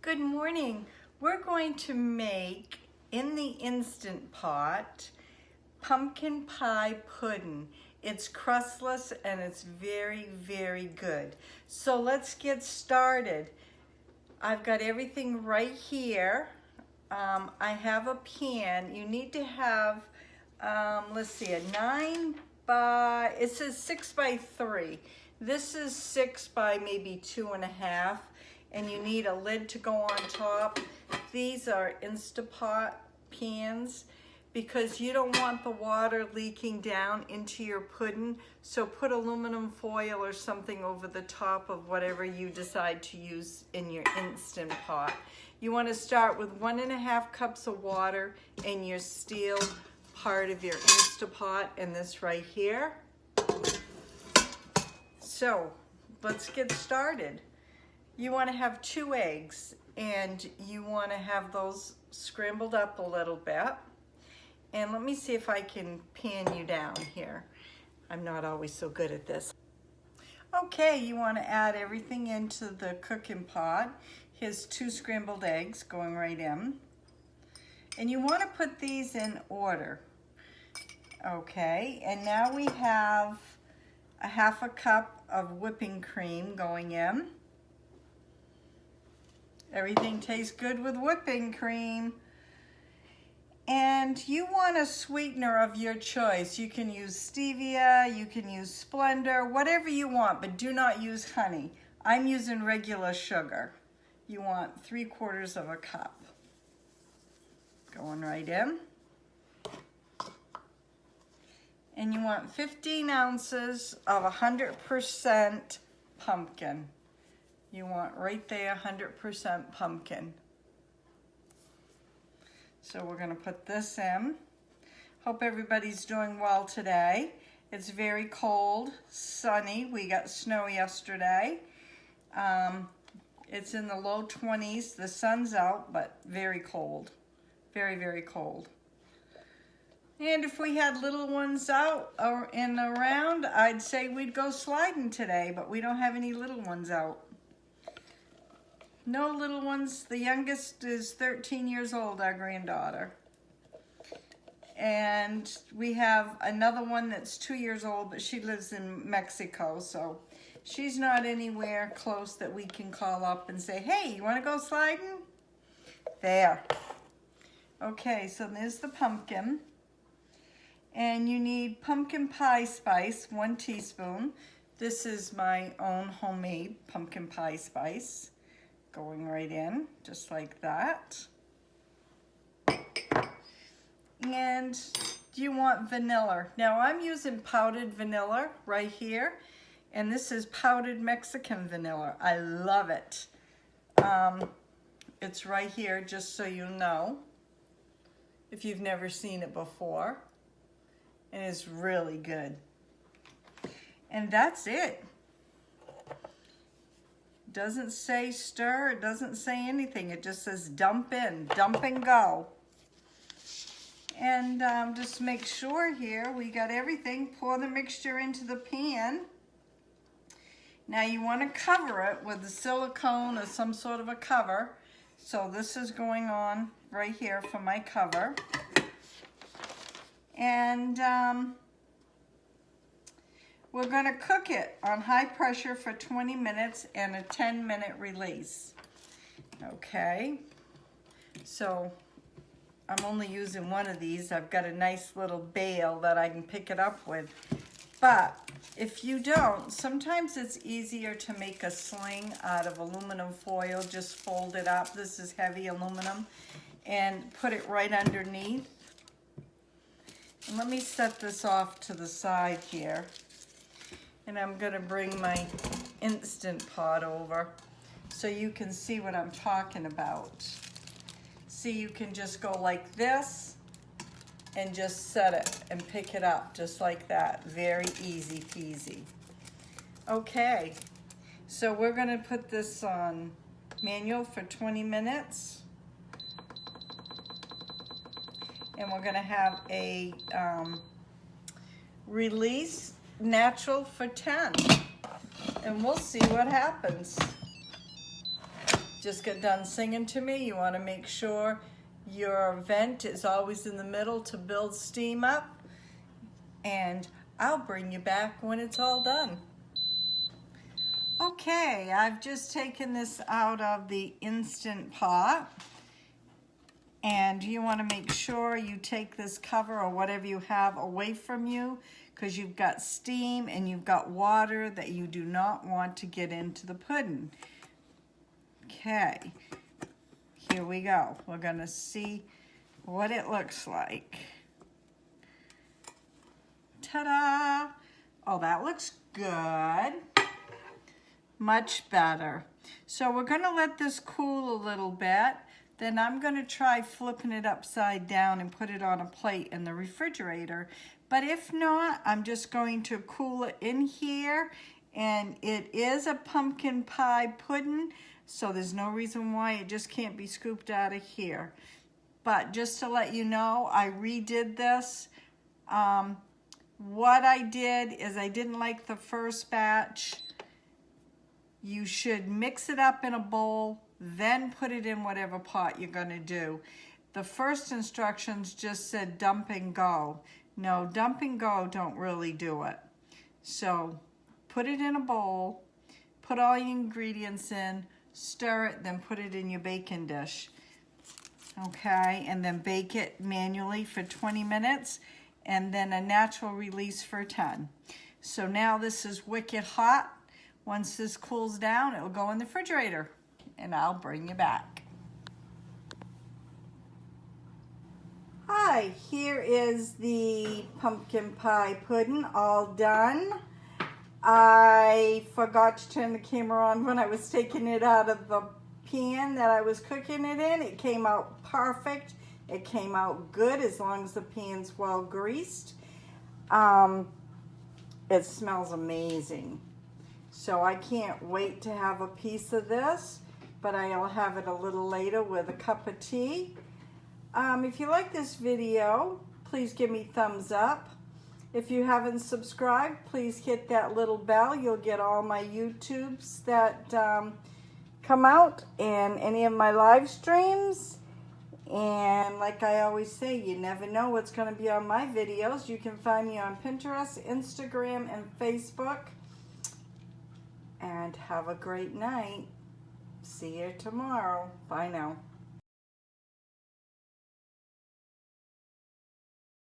Good morning. We're going to make, in the Instant Pot, pumpkin pie pudding. It's crustless and it's very, very good. So let's get started. I've got everything right here. I have a pan. You need to have, let's see, a 9 by, it says 6 by 3. This is 6 by maybe 2.5. And you need a lid to go on top. These are Instapot pans because you don't want the water leaking down into your pudding. So put aluminum foil or something over the top of whatever you decide to use in your Instant Pot. You want to start with 1.5 cups of water in your steel part of your Instapot, and this right here. So let's get started. You want to have 2 eggs, and you want to have those scrambled up a little bit. And let me see if I can pan you down here. I'm not always so good at this. Okay, you want to add everything into the cooking pot. Here's 2 scrambled eggs going right in. And you want to put these in order. Okay, and now we have a 1/2 cup of whipping cream going in. Everything tastes good with whipping cream. And you want a sweetener of your choice. You can use stevia, you can use Splendor, whatever you want, but do not use honey. I'm using regular sugar. You want 3/4 cup. Going right in. And you want 15 ounces of 100% pumpkin. You want right there 100% pumpkin. So we're going to put this in. Hope everybody's doing well today. It's very cold, sunny. We got snow yesterday. It's in the low 20s. The sun's out, but very cold. Very, very cold. And if we had little ones out or in around, I'd say we'd go sliding today, but we don't have any little ones out. No little ones. The youngest is 13 years old, our granddaughter. And we have another one that's 2 years old, but she lives in Mexico, so she's not anywhere close that we can call up and say, hey, you want to go sliding? There. Okay, so there's the pumpkin. And you need pumpkin pie spice, 1 teaspoon. This is my own homemade pumpkin pie spice. Going right in, just like that. And you want vanilla. Now I'm using powdered vanilla right here, and this is powdered Mexican vanilla. I love it. It's right here, just so you know, if you've never seen it before. And it's really good. And that's it. Doesn't say stir, it doesn't say anything. It just says dump in, dump and go. And just make sure here we got everything. Pour the mixture into the pan. Now you want to cover it with a silicone or some sort of a cover. So this is going on right here for my cover. And we're going to cook it on high pressure for 20 minutes and a 10-minute release. Okay, so I'm only using one of these. I've got a nice little bail that I can pick it up with. But if you don't, sometimes it's easier to make a sling out of aluminum foil. Just fold it up. This is heavy aluminum. And put it right underneath. And let me set this off to the side here. And I'm going to bring my Instant Pot over so you can see what I'm talking about. See, you can just go like this and just set it and pick it up just like that. Very easy peasy. Okay, so we're going to put this on manual for 20 minutes. And we're going to have a release natural for 10. And we'll see what happens. just got done singing to me. You want to make sure your vent is always in the middle to build steam up. And I'll bring you back when it's all done. Okay, I've just taken this out of the Instant Pot. And you want to make sure you take this cover or whatever you have away from you, because you've got steam and you've got water that you do not want to get into the pudding. Okay, here we go. We're going to see what it looks like. Ta-da! Oh, that looks good. Much better. So we're going to let this cool a little bit. Then I'm going to try flipping it upside down and put it on a plate in the refrigerator. But if not, I'm just going to cool it in here. And it is a pumpkin pie pudding, so there's no reason why it just can't be scooped out of here. But just to let you know, I redid this. What I did is I didn't like the first batch. You should mix it up in a bowl, then put it in whatever pot you're going to do. The first instructions just said dump and go. No, dump and go don't really do it. So put it in a bowl, put all your ingredients in, stir it, then put it in your baking dish. Okay, and then bake it manually for 20 minutes and then a natural release for 10. So now this is wicked hot. Once this cools down, it will go in the refrigerator. And I'll bring you back. Hi, here is the pumpkin pie pudding all done. I forgot to turn the camera on when I was taking it out of the pan that I was cooking it in. It came out perfect. It came out good as long as the pan's well greased. It smells amazing. So I can't wait to have a piece of this. But I'll have it a little later with a cup of tea. If you like this video, please give me thumbs up. If you haven't subscribed, please hit that little bell. You'll get all my YouTubes that come out and any of my live streams. And like I always say, you never know what's going to be on my videos. You can find me on Pinterest, Instagram, and Facebook. And have a great night. See you tomorrow. Bye now.